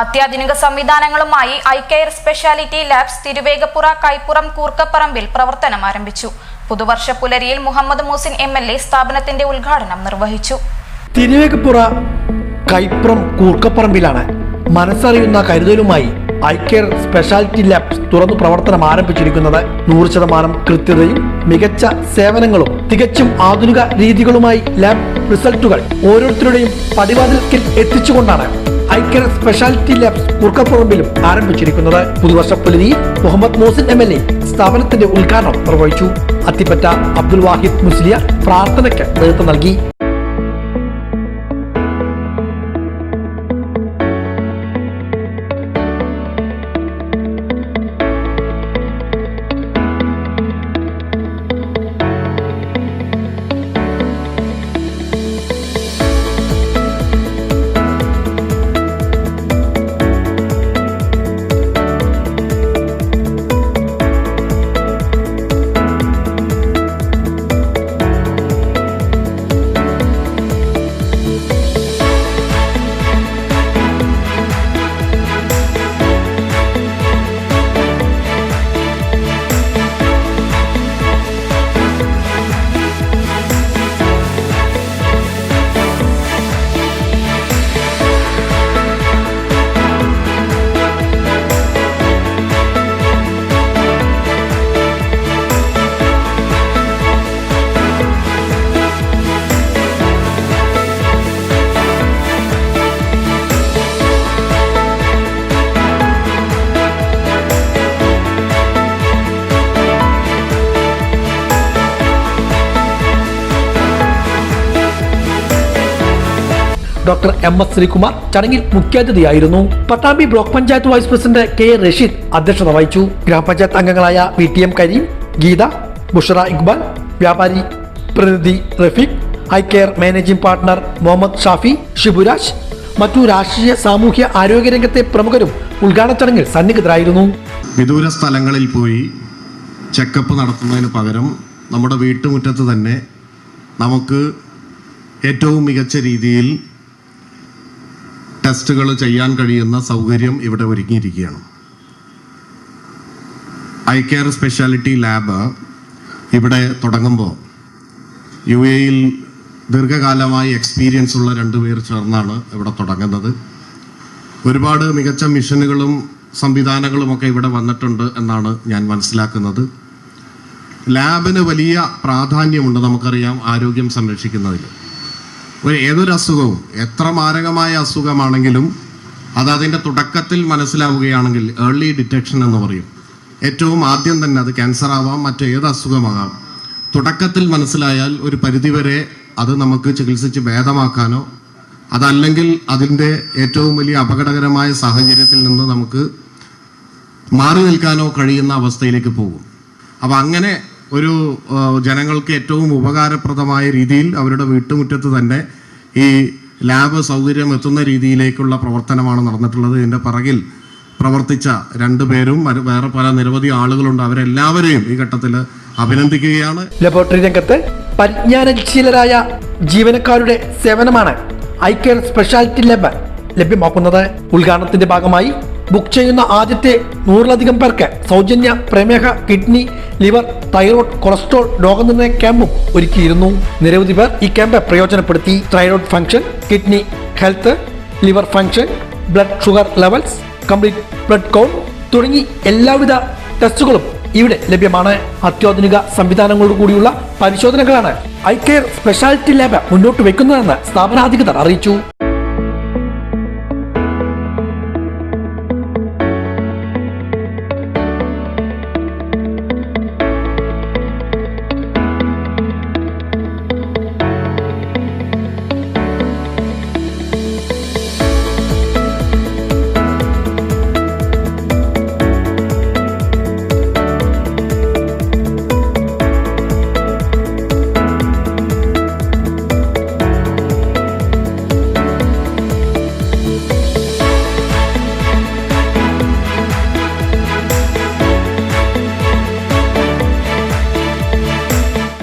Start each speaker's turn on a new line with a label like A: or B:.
A: അത്യാധുനിക സംവിധാനങ്ങളുമായി ഐകെയർ speciality labs Thiruvegappura Kaippuram കൂർക്കപ്പറമ്പിൽ പ്രവർത്തനം ആരംഭിച്ചു. പുതുവർഷ പുലരിയിൽ മുഹമ്മദ് മൂസിൻ MLA സ്ഥാപനത്തിന്റെ ഉദ്ഘാടനം നിർവഹിച്ചു.
B: തിരുവേഗപ്പുറ കൈപ്പുറം കൂർക്കപ്പറമ്പിലാണ് മനസ്സറിയുന്ന കരുതലുമായി ഐകെയർ സ്പെഷ്യാലിറ്റി ലാബ്സ് തുറന്നു പ്രവർത്തനം ആരംഭിച്ചിരിക്കുന്നത്. 100% കൃത്യതയും മികച്ച സേവനങ്ങളും തികച്ചും ആധുനിക രീതികളുമായി ലാബ് റിസൾട്ടുകൾ ഓരോരുത്തരുടെയും പടിവാതിൽക്കൽ എത്തിച്ചുകൊണ്ടാണ് ഐകെയർ സ്പെഷ്യാലിറ്റി ലാബ്സ് കൂർക്കപ്പറമ്പിലും ആരംഭിച്ചിരിക്കുന്നത്. പുതുവർഷ പുലരിയിൽ മുഹമ്മദ് മൂസിൻ MLA സ്ഥാപനത്തിന്റെ ഉദ്ഘാടനം നിർവഹിച്ചു. അത്തിപ്പറ്റ അബ്ദുൽ വാഹിദ് മുസ്ലിയാർ പ്രാർത്ഥനയ്ക്ക് നേതൃത്വം നൽകി. ഡോക്ടർ MS ശ്രീകുമാർ ചടങ്ങിൽ മുഖ്യാതിഥിയായിരുന്നു. Pattambi block panchayat vice president KA Rasheed അധ്യക്ഷത വഹിച്ചു. ഗ്രാമപഞ്ചായത്ത് അംഗങ്ങളായ VTM കരീം, ഗീത, ബുഷറ ഇക്ബാൽ, വ്യാപാരി പ്രതിനിധി റഫീഖ്, ഐകെയർ മാനേജിംഗ് പാർട്ണർ മുഹമ്മദ് ഷാഫി, ഷിബുരാജ്, മറ്റു രാഷ്ട്രീയ സാമൂഹ്യ ആരോഗ്യ രംഗത്തെ പ്രമുഖരും ഉദ്ഘാടന ചടങ്ങിൽ സന്നിഹിതരായിരുന്നു.
C: വിദൂര സ്ഥലങ്ങളിൽ പോയി ചെക്കപ്പ് നടത്തുന്നതിന് പകരം നമ്മുടെ വീട്ടുമുറ്റത്ത് തന്നെ നമുക്ക് ഏറ്റവും മികച്ച രീതിയിൽ ടെസ്റ്റുകൾ ചെയ്യാൻ കഴിയുന്ന സൗകര്യം ഇവിടെ ഒരുക്കിയിരിക്കുകയാണ്. ഐകെയർ സ്പെഷ്യാലിറ്റി ലാബ് ഇവിടെ തുടങ്ങുമ്പോൾ UAEയിൽ ദീർഘകാലമായി എക്സ്പീരിയൻസ് ഉള്ള 2 പേർ ചേർന്നാണ് ഇവിടെ തുടങ്ങുന്നത്. ഒരുപാട് മികച്ച മിഷനുകളും സംവിധാനങ്ങളുമൊക്കെ ഇവിടെ വന്നിട്ടുണ്ട് എന്നാണ് ഞാൻ മനസ്സിലാക്കുന്നത്. ലാബിന് വലിയ പ്രാധാന്യമുണ്ട്, നമുക്കറിയാം, ആരോഗ്യം സംരക്ഷിക്കുന്നതിൽ. ഏതൊരു അസുഖവും, എത്ര മാരകമായ അസുഖമാണെങ്കിലും അതിൻ്റെ തുടക്കത്തിൽ മനസ്സിലാവുകയാണെങ്കിൽ ഏർലി ഡിറ്റക്ഷൻ എന്ന് പറയും. ഏറ്റവും ആദ്യം തന്നെ അത് ക്യാൻസർ ആവാം, മറ്റേത് അസുഖമാകാം, തുടക്കത്തിൽ മനസ്സിലായാൽ ഒരു പരിധിവരെ അത് നമുക്ക് ചികിത്സിച്ച് ഭേദമാക്കാനോ അതല്ലെങ്കിൽ അതിൻ്റെ ഏറ്റവും വലിയ അപകടകരമായ സാഹചര്യത്തിൽ നിന്ന് നമുക്ക് മാറി നിൽക്കാനോ കഴിയുന്ന അവസ്ഥയിലേക്ക് പോകും. അപ്പം അങ്ങനെ ഒരു ജനങ്ങൾക്ക് ഏറ്റവും ഉപകാരപ്രദമായ രീതിയിൽ അവരുടെ വീട്ടുമുറ്റത്ത് തന്നെ ഈ ലാബ് സൗകര്യം എത്തുന്ന രീതിയിലേക്കുള്ള പ്രവർത്തനമാണ് നടന്നിട്ടുള്ളത്. ഇതിൻ്റെ പിറകിൽ പ്രവർത്തിച്ച 2 പേരും വേറെ പല നിരവധി ആളുകളുണ്ട്. അവരെല്ലാവരെയും ഈ ഘട്ടത്തിൽ അഭിനന്ദിക്കുകയാണ്.
B: ലബോറട്ടറി രംഗത്ത് പരിജ്ഞാനശീലരായ ജീവനക്കാരുടെ സേവനമാണ് ഐകെയർ സ്പെഷ്യാലിറ്റി ലാബ് ലഭ്യമാക്കുന്നത്. ഉദ്ഘാടനത്തിന്റെ ഭാഗമായി ബുക്ക് ചെയ്യുന്ന ആദ്യത്തെ 100-ലധികം പേർക്ക് സൗജന്യ പ്രമേഹ, കിഡ്നി, ലിവർ, തൈറോയ്ഡ്, കൊളസ്ട്രോൾ രോഗനിർണയ ക്യാമ്പും ഒരുക്കിയിരുന്നു. നിരവധി പേർ ഈ ക്യാമ്പ് പ്രയോജനപ്പെടുത്തി. Thyroid function, kidney health, liver function, blood sugar levels, complete blood count തുടങ്ങി എല്ലാവിധ ടെസ്റ്റുകളും ഇവിടെ ലഭ്യമാണ്. അത്യാധുനിക സംവിധാനങ്ങളോട് കൂടിയുള്ള പരിശോധനകളാണ് ഐകെയർ സ്പെഷ്യാലിറ്റി ലാബ് മുന്നോട്ട് വെക്കുന്നതെന്ന് സ്ഥാപനാധികൃതർ അറിയിച്ചു.